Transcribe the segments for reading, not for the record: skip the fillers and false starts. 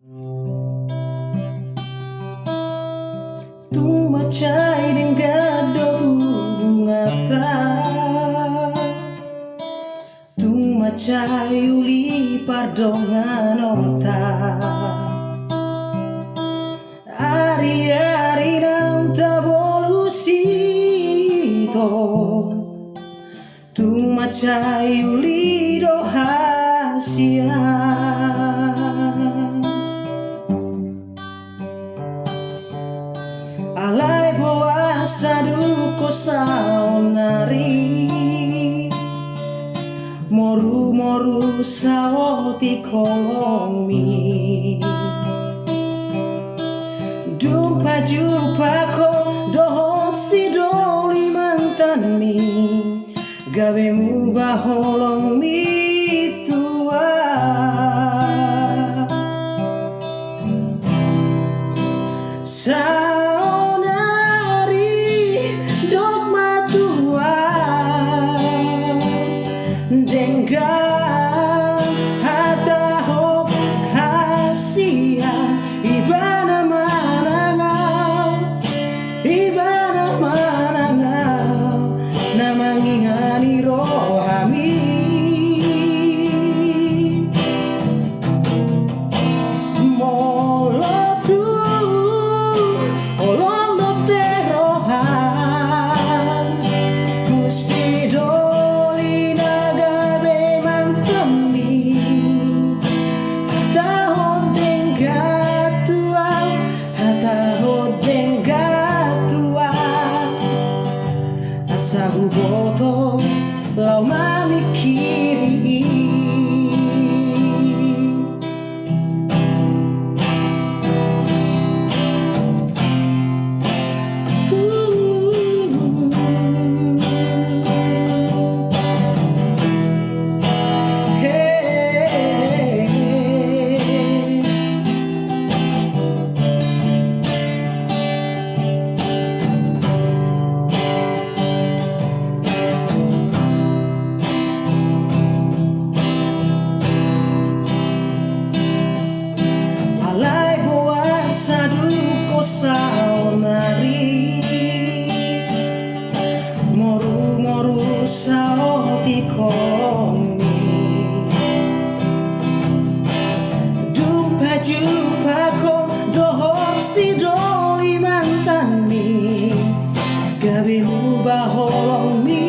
Tu macai dengan bunga tu macai uli pardongan onta ari-ari nang tabolusito tu macai uli dohasia alai boa saduko saonari moru-moru saoti kolongmi Jumpa ko dohon si doli mantanmi gawemu baholong mi tua Dengan hataho hasia ibana manangau namangingani rohami molotu olong do perohan kusido Sabu boto lau mamikiri saonari moru-moru saoti kolongmi jumpa ko dohon si doli mantanmi gawemu baholong mi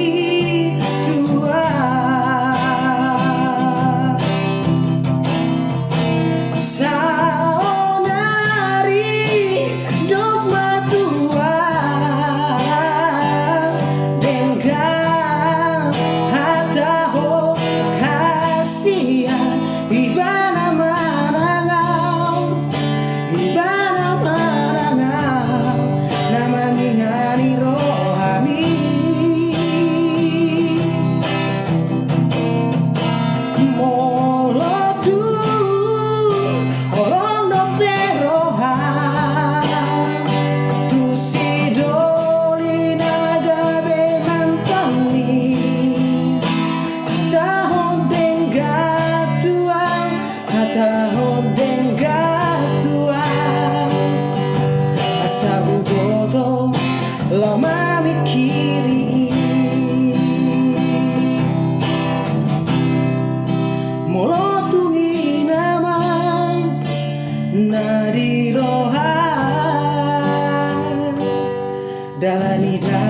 tua tahun dengan tua sabu boto lau mamikiri molotungi nama nadi roha dalani